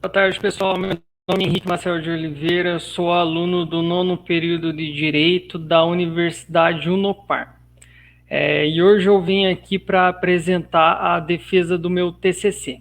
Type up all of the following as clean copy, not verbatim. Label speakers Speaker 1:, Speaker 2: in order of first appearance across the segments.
Speaker 1: Boa tarde, pessoal. Meu nome é Henrique Marcelo de Oliveira, sou aluno do 9º período de Direito da Universidade Unopar. E hoje eu vim aqui para apresentar a defesa do meu TCC.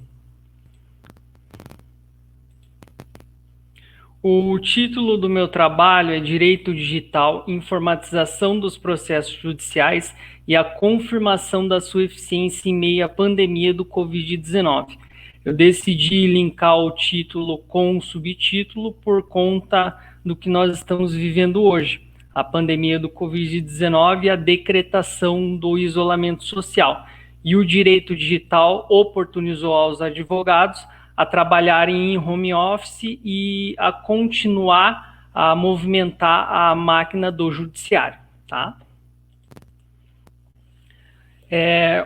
Speaker 1: O título do meu trabalho é Direito Digital, Informatização dos Processos Judiciais e a Confirmação da sua eficiência em meio à pandemia do Covid-19. Eu decidi linkar o título com o subtítulo por conta do que nós estamos vivendo hoje, a pandemia do Covid-19 e a decretação do isolamento social. E o direito digital oportunizou aos advogados a trabalharem em home office e a continuar a movimentar a máquina do judiciário, tá?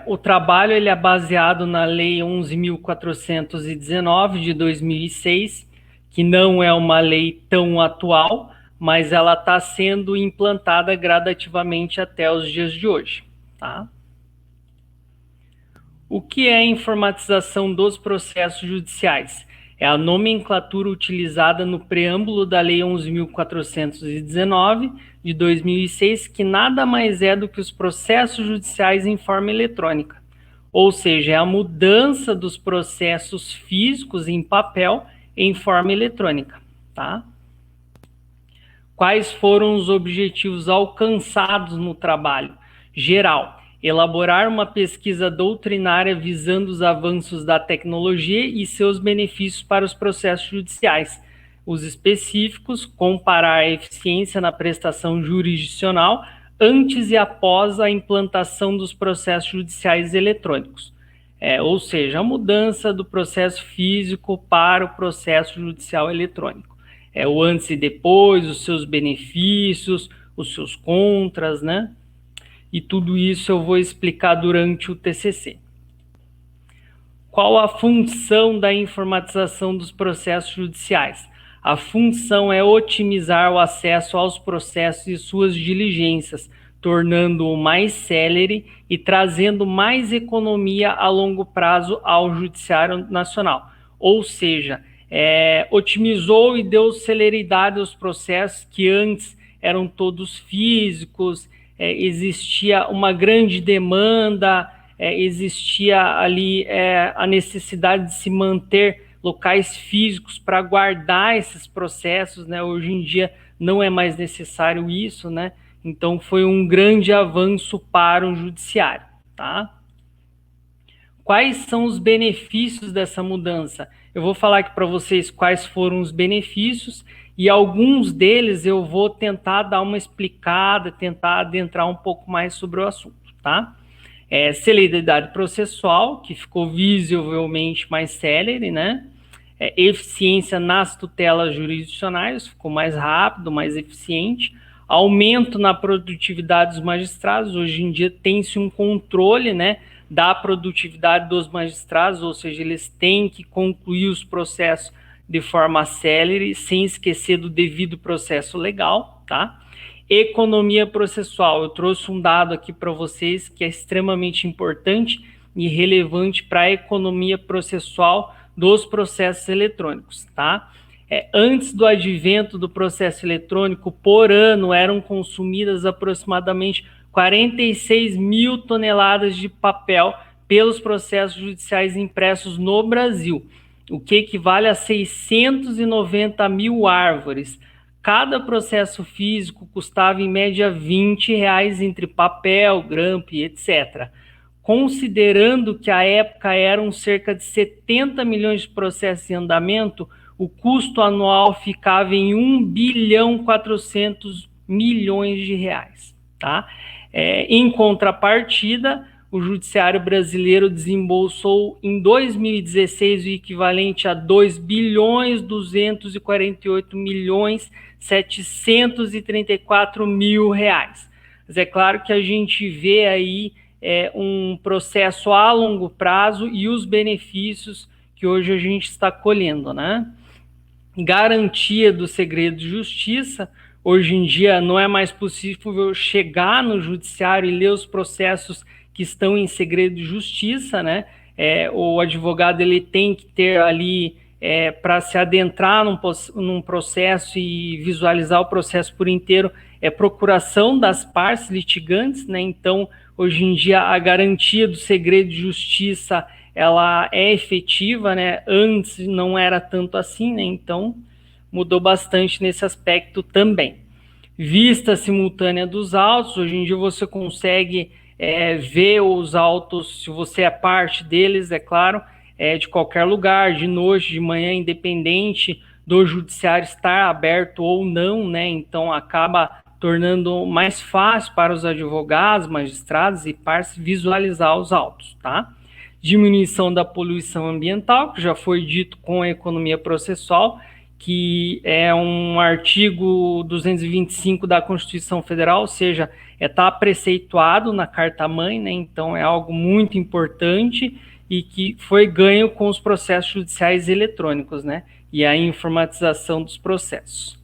Speaker 1: O trabalho ele é baseado na Lei 11.419 de 2006, que não é uma lei tão atual, mas ela está sendo implantada gradativamente até os dias de hoje, tá? O que é a informatização dos processos judiciais? É a nomenclatura utilizada no preâmbulo da Lei 11.419 de 2006, que nada mais é do que os processos judiciais em forma eletrônica. Ou seja, é a mudança dos processos físicos em papel em forma eletrônica, tá? Quais foram os objetivos alcançados no trabalho? Geral, elaborar uma pesquisa doutrinária visando os avanços da tecnologia e seus benefícios para os processos judiciais. Os específicos, comparar a eficiência na prestação jurisdicional antes e após a implantação dos processos judiciais eletrônicos. Ou seja, a mudança do processo físico para o processo judicial eletrônico. O antes e depois, os seus benefícios, os seus contras, né? E tudo isso eu vou explicar durante o TCC. Qual a função da informatização dos processos judiciais? A função é otimizar o acesso aos processos e suas diligências, tornando-o mais célere e trazendo mais economia a longo prazo ao Judiciário Nacional. Ou seja, otimizou e deu celeridade aos processos que antes eram todos físicos, existia uma grande demanda, existia ali a necessidade de se manter locais físicos para guardar esses processos, né? Hoje em dia não é mais necessário isso, né? Então foi um grande avanço para o judiciário, tá? Quais são os benefícios dessa mudança? Eu vou falar aqui para vocês quais foram os benefícios e alguns deles eu vou tentar dar uma explicada, tentar adentrar um pouco mais sobre o assunto, tá? Celeridade processual, que ficou visivelmente mais célere, né? Eficiência nas tutelas jurisdicionais, ficou mais rápido, mais eficiente. Aumento na produtividade dos magistrados, hoje em dia tem-se um controle, né, da produtividade dos magistrados, ou seja, eles têm que concluir os processos de forma célere, sem esquecer do devido processo legal, tá? Economia processual, eu trouxe um dado aqui para vocês que é extremamente importante e relevante para a economia processual dos processos eletrônicos, tá? Antes do advento do processo eletrônico, por ano eram consumidas aproximadamente 46 mil toneladas de papel pelos processos judiciais impressos no Brasil, o que equivale a 690 mil árvores. Cada processo físico custava em média R$ 20 entre papel, grampo e etc. Considerando que à época eram cerca de 70 milhões de processos em andamento, o custo anual ficava em 1.400 bilhões de reais, tá? Em contrapartida, o judiciário brasileiro desembolsou em 2016 o equivalente a 2.248.734.000 reais. Mas é claro que a gente vê aí um processo a longo prazo e os benefícios que hoje a gente está colhendo, né? Garantia do segredo de justiça. Hoje em dia não é mais possível chegar no judiciário e ler os processos que estão em segredo de justiça, né? O advogado ele tem que ter ali para se adentrar num processo e visualizar o processo por inteiro, é procuração das partes litigantes, né? Então, hoje em dia, a garantia do segredo de justiça, ela é efetiva, né? Antes não era tanto assim, né? Então, mudou bastante nesse aspecto também. Vista simultânea dos autos, hoje em dia você consegue ver os autos, se você é parte deles, é claro, de qualquer lugar, de noite, de manhã, independente do judiciário estar aberto ou não, né? Então acaba tornando mais fácil para os advogados, magistrados e partes visualizar os autos, tá? Diminuição da poluição ambiental, que já foi dito com a economia processual, que é um artigo 225 da Constituição Federal, ou seja, está preceituado na Carta-Mãe, né? Então é algo muito importante e que foi ganho com os processos judiciais eletrônicos, né? E a informatização dos processos.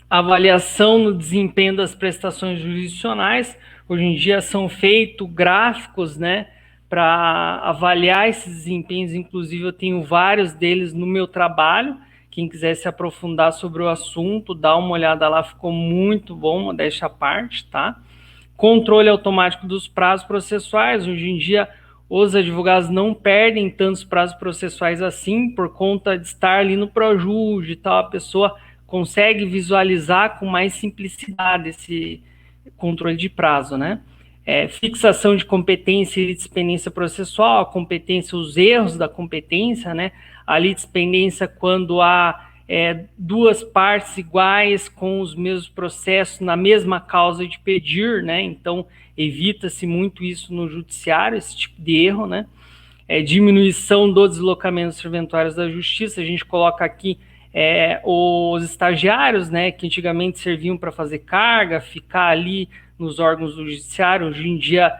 Speaker 1: Avaliação no desempenho das prestações jurisdicionais. Hoje em dia são feitos gráficos, né, para avaliar esses desempenhos. Inclusive eu tenho vários deles no meu trabalho. Quem quiser se aprofundar sobre o assunto, dá uma olhada lá, ficou muito bom, modéstia à parte, tá? Controle automático dos prazos processuais. Hoje em dia os advogados não perdem tantos prazos processuais assim, por conta de estar ali no Projude e tal, a pessoa consegue visualizar com mais simplicidade esse controle de prazo, né? Fixação de competência e litispendência processual, a competência, os erros da competência, né? A litispendência quando há duas partes iguais com os mesmos processos na mesma causa de pedir, né? Então, evita-se muito isso no judiciário, esse tipo de erro, né? Diminuição do deslocamento dos serventuários da justiça, a gente coloca aqui os estagiários, né, que antigamente serviam para fazer carga, ficar ali nos órgãos do judiciário, hoje em dia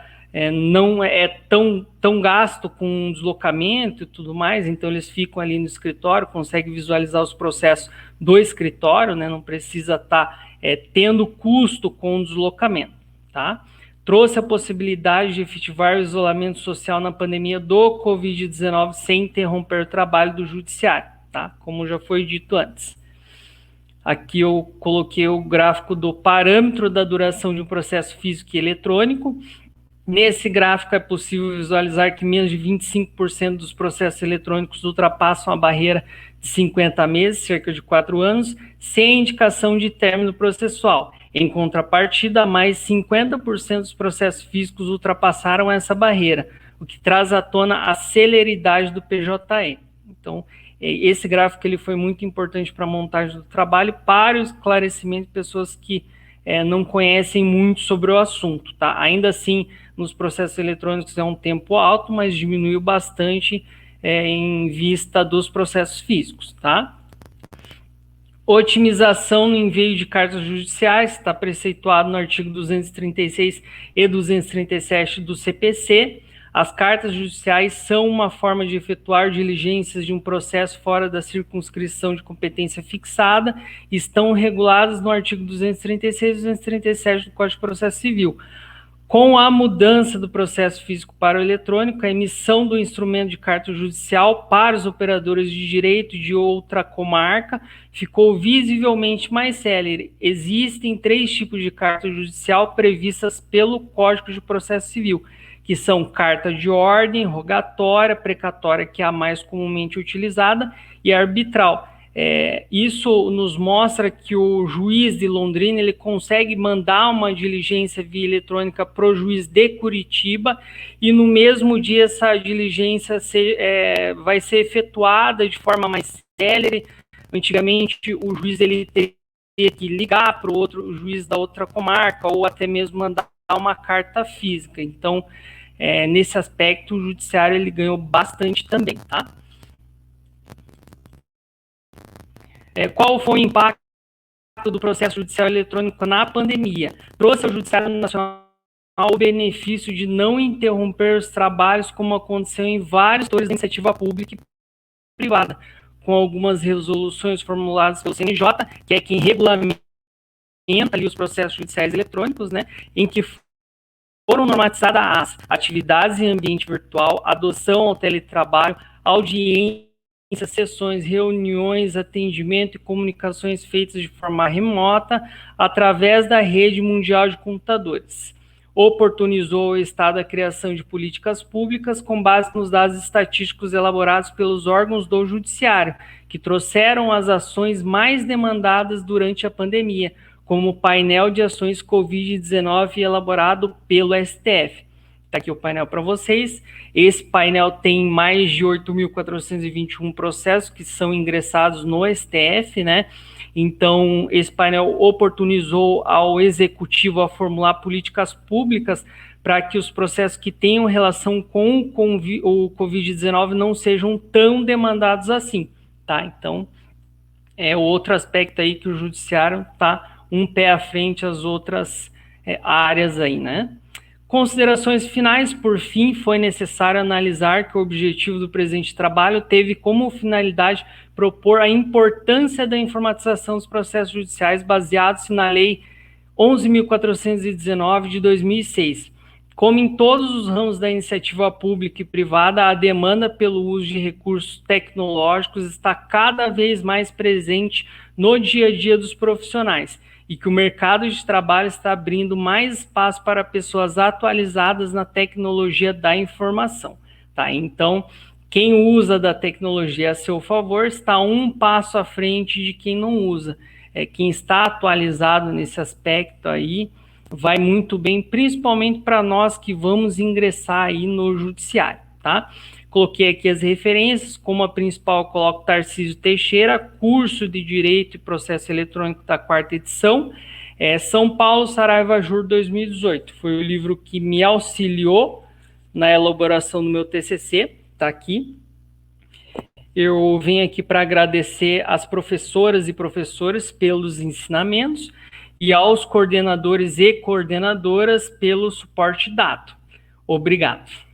Speaker 1: não é tão gasto com deslocamento e tudo mais, então eles ficam ali no escritório, conseguem visualizar os processos do escritório, né, não precisa estar tendo custo com o deslocamento, tá? Trouxe a possibilidade de efetivar o isolamento social na pandemia do Covid-19 sem interromper o trabalho do judiciário, tá? Como já foi dito antes. Aqui eu coloquei o gráfico do parâmetro da duração de um processo físico e eletrônico. Nesse gráfico é possível visualizar que menos de 25% dos processos eletrônicos ultrapassam a barreira de 50 meses, cerca de 4 anos, sem indicação de término processual. Em contrapartida, mais 50% dos processos físicos ultrapassaram essa barreira, o que traz à tona a celeridade do PJE. Então, esse gráfico ele foi muito importante para a montagem do trabalho, para o esclarecimento de pessoas que não conhecem muito sobre o assunto, tá? Ainda assim, nos processos eletrônicos é um tempo alto, mas diminuiu bastante em vista dos processos físicos, tá? Otimização no envio de cartas judiciais, está preceituado no artigo 236 e 237 do CPC. As cartas judiciais são uma forma de efetuar diligências de um processo fora da circunscrição de competência fixada e estão reguladas no artigo 236 e 237 do Código de Processo Civil. Com a mudança do processo físico para o eletrônico, a emissão do instrumento de carta judicial para os operadores de direito de outra comarca ficou visivelmente mais célere. Existem 3 tipos de carta judicial previstas pelo Código de Processo Civil, que são carta de ordem, rogatória, precatória, que é a mais comumente utilizada, e arbitral. Isso nos mostra que o juiz de Londrina ele consegue mandar uma diligência via eletrônica para o juiz de Curitiba e no mesmo dia essa diligência vai ser efetuada de forma mais célere. Antigamente o juiz ele teria que ligar para o outro juiz da outra comarca ou até mesmo mandar uma carta física. Então, nesse aspecto, o judiciário ele ganhou bastante também, tá? Qual foi o impacto do processo judicial eletrônico na pandemia? Trouxe ao Judiciário Nacional o benefício de não interromper os trabalhos, como aconteceu em vários setores da iniciativa pública e privada, com algumas resoluções formuladas pelo CNJ, que é quem regulamenta ali os processos judiciais eletrônicos, né, em que foram normatizadas as atividades em ambiente virtual, adoção ao teletrabalho, audiência sessões, reuniões, atendimento e comunicações feitas de forma remota através da rede mundial de computadores. Oportunizou ao Estado a criação de políticas públicas com base nos dados estatísticos elaborados pelos órgãos do Judiciário, que trouxeram as ações mais demandadas durante a pandemia, como o painel de ações Covid-19 elaborado pelo STF. Está aqui o painel para vocês. Esse painel tem mais de 8.421 processos que são ingressados no STF, né? Então, esse painel oportunizou ao Executivo a formular políticas públicas para que os processos que tenham relação com o Covid-19 não sejam tão demandados assim, tá? Então, é outro aspecto aí que o Judiciário está um pé à frente às outras áreas aí, né? Considerações finais, por fim, foi necessário analisar que o objetivo do presente trabalho teve como finalidade propor a importância da informatização dos processos judiciais baseados na Lei 11.419 de 2006. Como em todos os ramos da iniciativa pública e privada, a demanda pelo uso de recursos tecnológicos está cada vez mais presente no dia a dia dos profissionais e que o mercado de trabalho está abrindo mais espaço para pessoas atualizadas na tecnologia da informação, tá? Então, quem usa da tecnologia a seu favor está um passo à frente de quem não usa. Quem está atualizado nesse aspecto aí vai muito bem, principalmente para nós que vamos ingressar aí no judiciário, tá? Coloquei aqui as referências, como a principal eu coloco Tarcísio Teixeira, curso de Direito e Processo Eletrônico da 4ª edição, São Paulo, Saraiva Jur 2018. Foi o livro que me auxiliou na elaboração do meu TCC, tá aqui. Eu venho aqui para agradecer às professoras e professores pelos ensinamentos e aos coordenadores e coordenadoras pelo suporte dado. Obrigado.